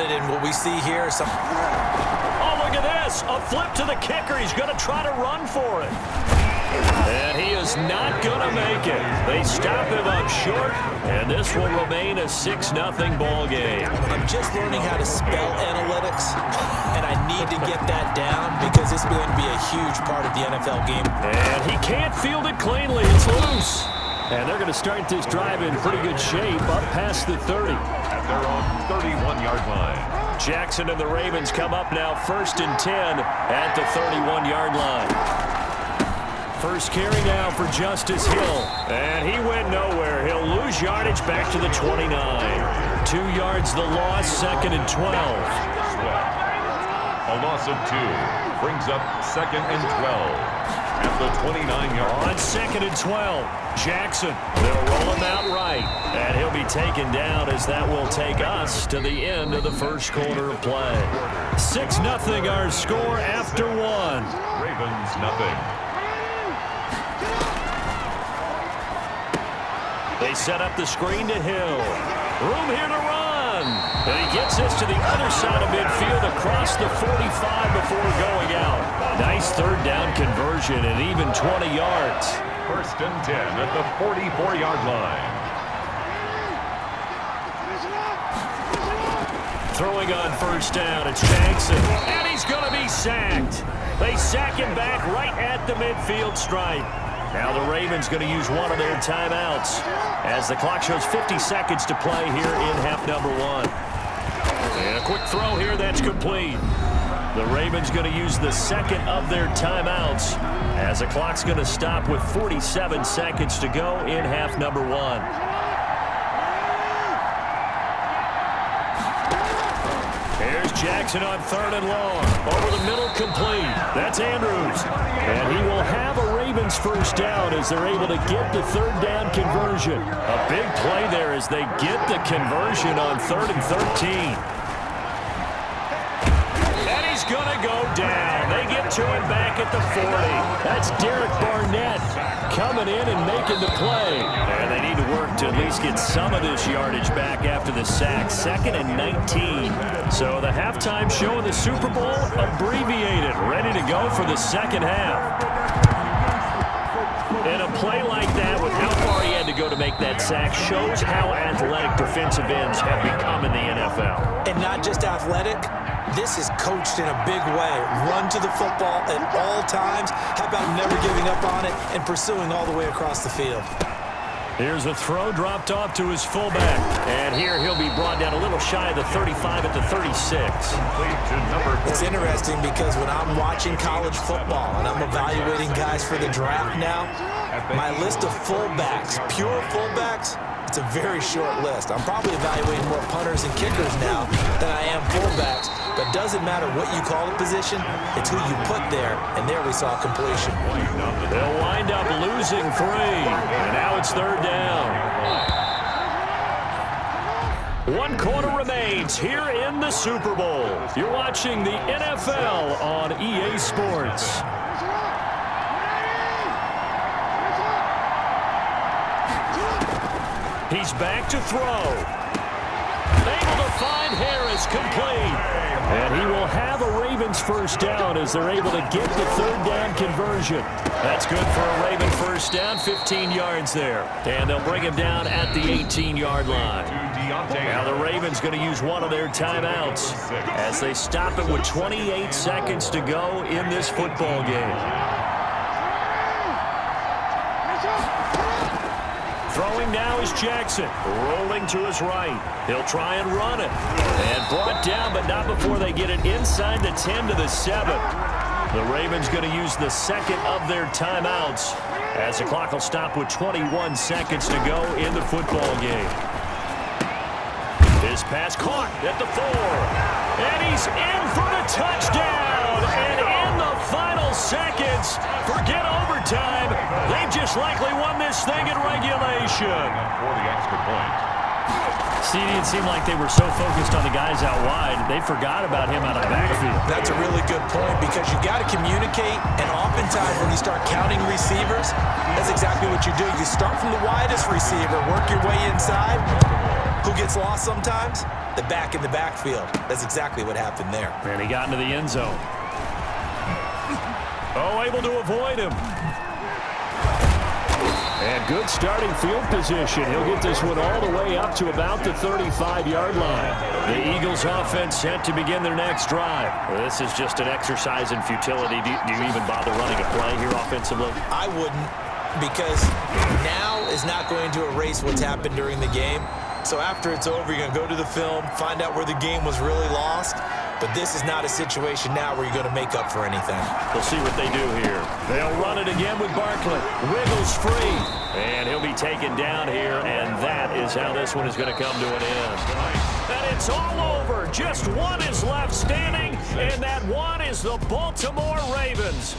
got it, and what we see here is some... Oh, look at this. A flip to the kicker. He's going to try to run for it. And he is not going to make it. They stop him up short, and this will remain a 6-0 ball game. I'm just learning how to spell analytics, and I need to get that down because it's going to be a huge part of the NFL game. And he can't field it cleanly. It's loose. And they're going to start this drive in pretty good shape up past the 30. At their own 31-yard line. Jackson and the Ravens come up now 1st and 10 at the 31-yard line. First carry now for Justice Hill. And he went nowhere. He'll lose yardage back to the 29. 2 yards the loss, 2nd and 12. A loss of 2 brings up 2nd and 12 at the 29-yard line. On 2nd and 12, Jackson. They'll roll him out right. And he'll be taken down as that will take us to the end of the first quarter of play. 6-0 our score after 1. Ravens nothing. They set up the screen to Hill. Room here to run. And he gets this to the other side of midfield across the 45 before going out. Nice 3rd down conversion and even 20 yards. 1st and 10 at the 44-yard line. Throwing on 1st down, it's Jackson. And he's going to be sacked. They sack him back right at the midfield stripe. Now the Ravens going to use one of their timeouts as the clock shows 50 seconds to play here in half number 1. And a quick throw here that's complete. The Ravens going to use the 2nd of their timeouts as the clock's going to stop with 47 seconds to go in half number 1. Here's Jackson on 3rd and long. Over the middle, complete. That's Andrews. And he will have a Ravens 1st down as they're able to get the 3rd down conversion. A big play there as they get the conversion on 3rd and 13. And he's going to go down. They get to him back at the 40. That's Derek Barnett coming in and making the play. And they need to work to at least get some of this yardage back after the sack. 2nd and 19. So the halftime show in the Super Bowl abbreviated, ready to go for the 2nd half. And a play like that with how far he had to go to make that sack shows how athletic defensive ends have become in the NFL. And not just athletic, this is coached in a big way. Run to the football at all times. How about never giving up on it and pursuing all the way across the field? Here's a throw dropped off to his fullback. And here he'll be brought down a little shy of the 35 at the 36. It's interesting because when I'm watching college football and I'm evaluating guys for the draft now, my list of fullbacks, pure fullbacks, it's a very short list. I'm probably evaluating more punters and kickers now than I am fullbacks. But doesn't matter what you call the position, it's who you put there, and there we saw completion. They'll wind up losing 3, and now it's 3rd down. 1 quarter remains here in the Super Bowl. You're watching the NFL on EA Sports. He's back to throw. Able to find Harris, complete. And he will have a Ravens 1st down as they're able to get the 3rd down conversion. That's good for a Raven 1st down, 15 yards there. And they'll bring him down at the 18-yard line. Now the Ravens going to use one of their timeouts as they stop it with 28 seconds to go in this football game. Throwing now is Jackson, rolling to his right. He'll try and run it. And brought down, but not before they get it inside the 10 to the 7. The Ravens going to use the 2nd of their timeouts as the clock will stop with 21 seconds to go in the football game. His pass caught at the 4. And he's in for the touchdown. And in the final seconds, forget overtime. They've just likely won this thing in regulation. For the extra point. See, it seemed like they were so focused on the guys out wide, they forgot about him out of the backfield. That's a really good point because you got to communicate, and oftentimes when you start counting receivers, that's exactly what you do. You start from the widest receiver, work your way inside, Who gets lost sometimes? The back in the backfield. That's exactly what happened there. And he got into the end zone. Oh, able to avoid him. And good starting field position. He'll get this one all the way up to about the 35-yard line. The Eagles offense set to begin their next drive. Well, this is just an exercise in futility. Do you even bother running a play here offensively? I wouldn't, because now is not going to erase what's happened during the game. So after it's over, you're going to go to the film, find out where the game was really lost. But this is not a situation now where you're going to make up for anything. We'll see what they do here. They'll run it again with Barkley. Wiggles free. And he'll be taken down here, and that is how this one is going to come to an end. And it's all over. Just one is left standing, and that one is the Baltimore Ravens.